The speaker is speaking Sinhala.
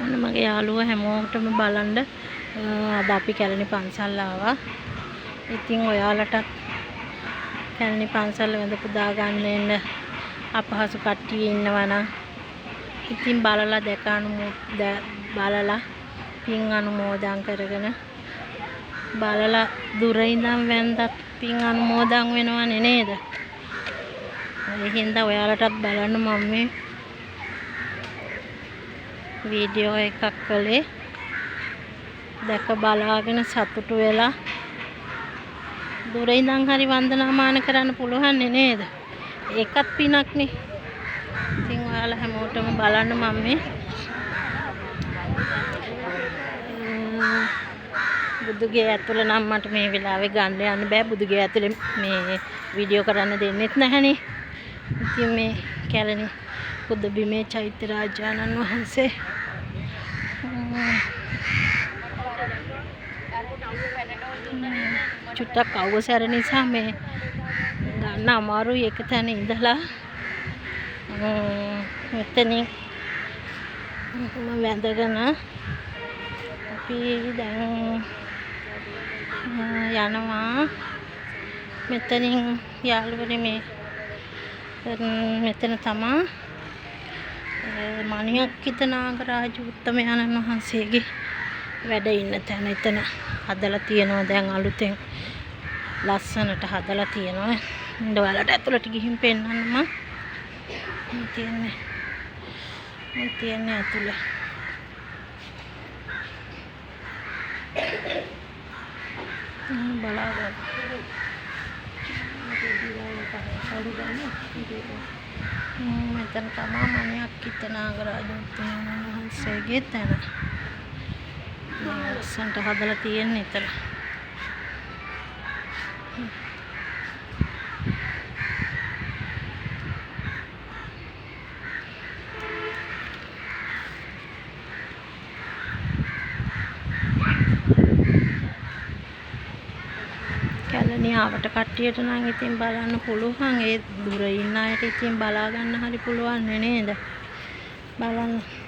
ඔන්න මගේ යාළුවා හැමෝටම බලන්න අද අපි කැලණි පන්සල් ආවා. ඉතින් ඔයාලටත් කැලණි පන්සල් වැඳ පුදා ගන්න එන්න අපහසු කට්ටිය ඉන්නවා නම් ඉතින් බලලා බලලා පින් අනුමෝදන් කරගෙන බලලා දුර ඉඳන් වැඳත් පින් අනුමෝදන් වෙනවනේ නේද? ඒ හින්දා ඔයාලටත් බලන්න මම මේ වීඩියෝ එකක් කළේ. දැක බලාගෙන සතුටු වෙලා දුර ඉඳන් හරි වන්දනාමාන කරන්න පුළුවන් නේද? ඒකත් පිනක්නේ. ඉතින් ඔයාලා හැමෝටම බලන්න මම මේ බුදුගේ ඇතුළ නම් මට මේ වෙලාවේ ගන්න යන්න බෑ. බුදුගේ ඇතුළේ මේ වීඩියෝ කරන්න දෙන්නෙත් නැහනේ. ඉතින් මේ කැලණි බුදු බිමේ චෛත්‍ය රාජානන් වහන්සේ චුට්ටක් අවසර නිසා මේ ගන්න අමාරුයි. එක තැන ඉඳලා මෙතනින් වැඳගෙන අපි දැන් යනවා. මෙතනින් යාළුවනේ මේ මෙතන තමයි මණියක්කිත නාගරාජ උත්තමයන්න් වහන්සේගේ වැඩ ඉන්න තැන. එතන හදලා තියෙනවා දැන් අලුතෙන් ලස්සනට හදලා තියෙනවා. ඉන්න ඔයාලට ඇතුළට ගිහින් පෙන්නන්න මම තියන්නේ ඇතුළේ. බලාගන්න. මෙතන තමයි මණියක්කිත නාගරාජ උත්තමයන්න් වහන්සේගේ තැන. ලස්සනට හදලා තියෙන්නේ එතන. කැලණි ආවට කට්ටියට නම් ඉතින් බලන්න පුළුවන්. ඒ දුර ඉන්න අයට ඉතින් බලා ගන්න හරි පුළුවන් නේද? බලන්න.